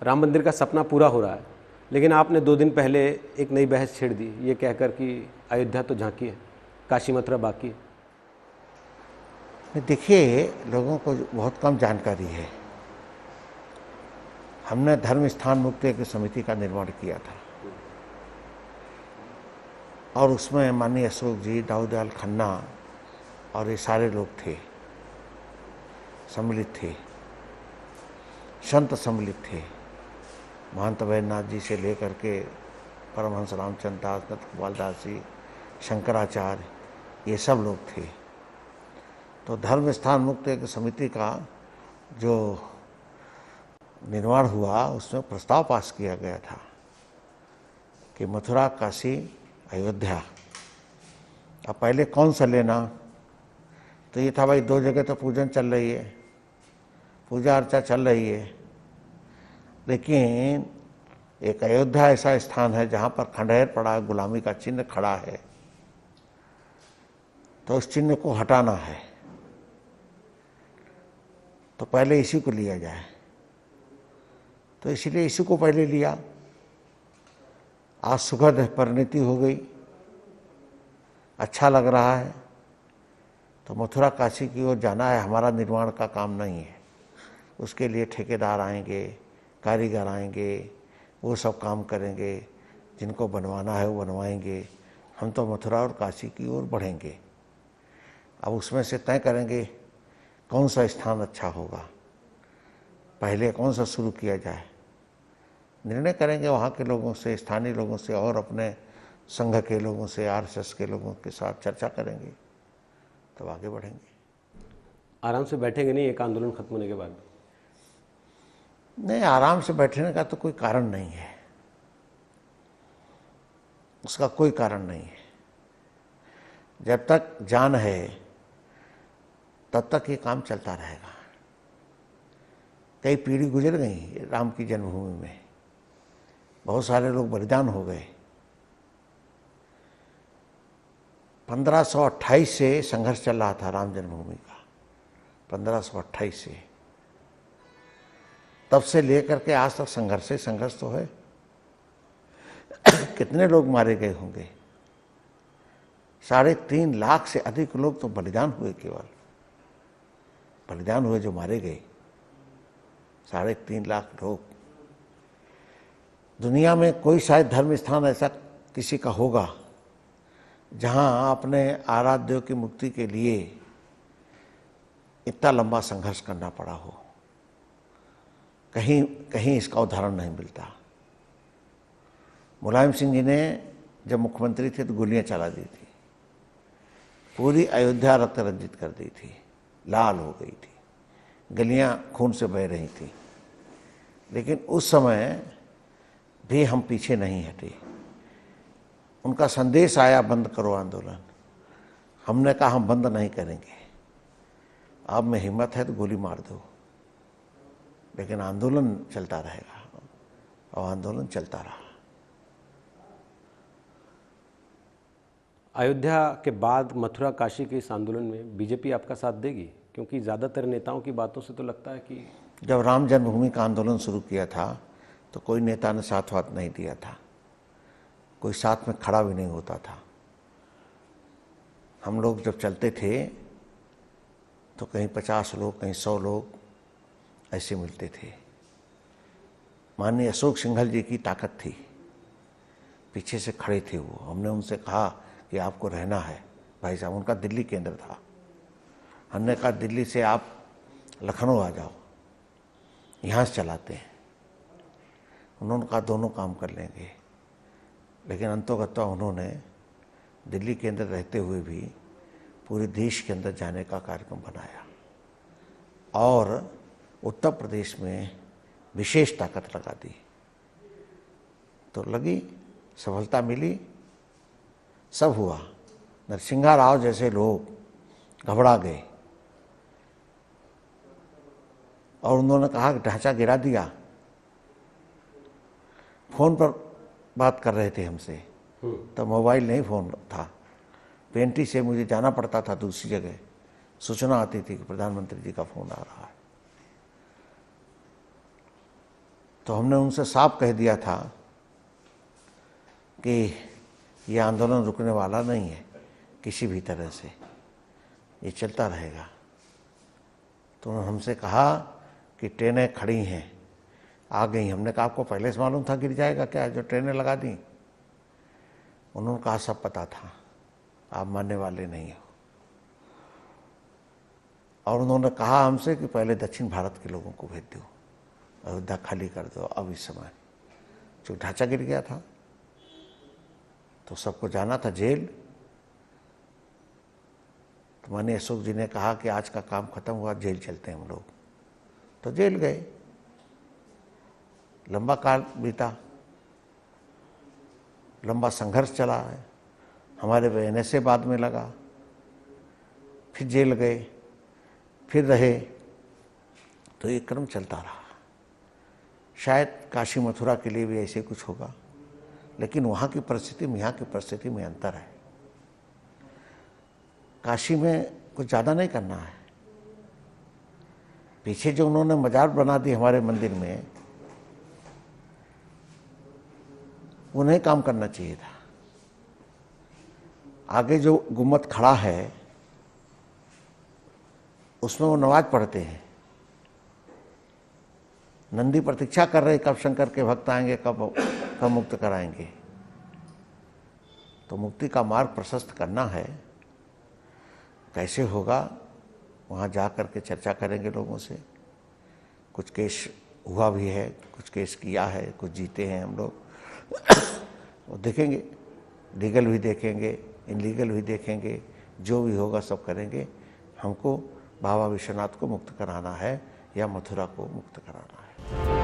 राम मंदिर का सपना पूरा हो रहा है, लेकिन आपने 2 दिन पहले एक नई बहस छेड़ दी ये कहकर कि अयोध्या तो झांकी है, काशी मथुरा बाकी है। देखिए, लोगों को बहुत कम जानकारी है। हमने धर्म स्थान मुक्ति की समिति का निर्माण किया था और उसमें माननीय अशोक जी, दाऊदयाल खन्ना और ये सारे लोग थे, सम्मिलित थे, संत सम्मिलित थे। महंत वैद्यनाथ जी से लेकर के परमहंस रामचंद्र दास, नंद गोपाल दास जी, शंकराचार्य, ये सब लोग थे। तो धर्म स्थान मुक्ति की समिति का जो निर्माण हुआ उसमें प्रस्ताव पास किया गया था कि मथुरा, काशी, अयोध्या। अब पहले कौन सा लेना, तो ये था भाई 2 जगह तो पूजन चल रही है, पूजा अर्चा चल रही है, लेकिन एक अयोध्या ऐसा स्थान है जहाँ पर खंडहर पड़ा है, गुलामी का चिन्ह खड़ा है, तो उस चिन्ह को हटाना है, तो पहले इसी को लिया जाए। तो इसीलिए इसी को पहले लिया। आज सुखद परिणति हो गई, अच्छा लग रहा है। तो मथुरा काशी की ओर जाना है, हमारा निर्माण का काम नहीं है। उसके लिए ठेकेदार आएंगे, कारीगर आएंगे, वो सब काम करेंगे, जिनको बनवाना है वो बनवाएंगे। हम तो मथुरा और काशी की ओर बढ़ेंगे। अब उसमें से तय करेंगे कौन सा स्थान अच्छा होगा, पहले कौन सा शुरू किया जाए। निर्णय करेंगे वहाँ के लोगों से, स्थानीय लोगों से और अपने संघ के लोगों से, आरएसएस के लोगों के साथ चर्चा करेंगे, तब आगे बढ़ेंगे। आराम से बैठेंगे नहीं एक आंदोलन खत्म होने के बाद? नहीं, आराम से बैठने का तो कोई कारण नहीं है, उसका कोई कारण नहीं है। जब तक जान है तब तक ये काम चलता रहेगा। कई पीढ़ी गुजर गई राम की जन्मभूमि में, बहुत सारे लोग बलिदान हो गए। 1528 से संघर्ष चल रहा था राम जन्मभूमि का, 1528 से, तब से लेकर के आज तक संघर्ष तो है। कितने लोग मारे गए होंगे, 3.5 लाख से अधिक लोग तो बलिदान हुए, केवल बलिदान हुए जो मारे गए, 3.5 लाख लोग। दुनिया में कोई शायद धर्म स्थान ऐसा किसी का होगा जहां अपने आराध्यों की मुक्ति के लिए इतना लंबा संघर्ष करना पड़ा हो। कहीं कहीं इसका उदाहरण नहीं मिलता। मुलायम सिंह जी ने जब मुख्यमंत्री थे तो गोलियां चला दी थी, पूरी अयोध्या रक्त रंजित कर दी थी, लाल हो गई थी, गलियां खून से बह रही थी, लेकिन उस समय भी हम पीछे नहीं हटे। उनका संदेश आया, बंद करो आंदोलन। हमने कहा हम बंद नहीं करेंगे, आप में हिम्मत है तो गोली मार दो, लेकिन आंदोलन चलता रहेगा। और आंदोलन चलता रहा। अयोध्या के बाद मथुरा काशी के इस आंदोलन में बीजेपी आपका साथ देगी? क्योंकि ज़्यादातर नेताओं की बातों से तो लगता है कि जब राम जन्मभूमि का आंदोलन शुरू किया था तो कोई नेता ने साथ वाथ नहीं दिया था, कोई साथ में खड़ा भी नहीं होता था। हम लोग जब चलते थे तो कहीं 50 लोग, कहीं 100 लोग ऐसे मिलते थे। माननीय अशोक सिंघल जी की ताकत थी, पीछे से खड़े थे वो। हमने उनसे कहा कि आपको रहना है भाई साहब, उनका दिल्ली केंद्र था। हमने कहा दिल्ली से आप लखनऊ आ जाओ, यहाँ से चलाते हैं। उन्होंने कहा दोनों काम कर लेंगे, लेकिन अंतोगत्वा उन्होंने दिल्ली के अंदर रहते हुए भी पूरे देश के अंदर जाने का कार्यक्रम बनाया और उत्तर प्रदेश में विशेष ताकत लगा दी। तो लगी, सफलता मिली, सब हुआ। नरसिंहा राव जैसे लोग घबरा गए और उन्होंने कहा कि ढांचा गिरा दिया। फोन पर बात कर रहे थे हमसे, तो मोबाइल नहीं, फोन था। पेंटी से मुझे जाना पड़ता था दूसरी जगह, सूचना आती थी कि प्रधानमंत्री जी का फोन आ रहा है। तो हमने उनसे साफ कह दिया था कि ये आंदोलन रुकने वाला नहीं है किसी भी तरह से, ये चलता रहेगा। तो उन्होंने हमसे कहा कि ट्रेनें खड़ी हैं, आ गई। हमने कहा आपको पहले से मालूम था गिर जाएगा क्या, जो ट्रेनें लगा दी? उन्होंने कहा सब पता था, आप मानने वाले नहीं हो। और उन्होंने कहा हमसे कि पहले दक्षिण भारत के लोगों को भेज दो, अयोध्या खाली कर दो अब इस समय, जो ढांचा गिर गया था। तो सबको जाना था जेल। तो माननीय अशोक जी ने कहा कि आज का काम खत्म हुआ, जेल चलते हैं हम लोग। तो जेल गए। लंबा काल बीता, लंबा संघर्ष चला है। हमारे बहने से बाद में लगा, फिर जेल गए, फिर रहे। तो ये क्रम चलता रहा। शायद काशी मथुरा के लिए भी ऐसे कुछ होगा, लेकिन वहाँ की परिस्थिति में यहाँ की परिस्थिति में अंतर है। काशी में कुछ ज़्यादा नहीं करना है। पीछे जो उन्होंने मजार बना दी हमारे मंदिर में, वो नहीं काम करना चाहिए था। आगे जो गुम्मत खड़ा है उसमें वो नमाज पढ़ते हैं। नंदी प्रतीक्षा कर रहे कब शंकर के भक्त आएंगे, कब मुक्त कराएंगे। तो मुक्ति का मार्ग प्रशस्त करना है। कैसे होगा वहाँ जा कर के चर्चा करेंगे लोगों से। कुछ केस हुआ भी है, कुछ केस किया है, कुछ जीते हैं हम लोग। वो देखेंगे, लीगल भी देखेंगे, इनलीगल भी देखेंगे, जो भी होगा सब करेंगे। हमको बाबा विश्वनाथ को मुक्त कराना है या मथुरा को मुक्त कराना है।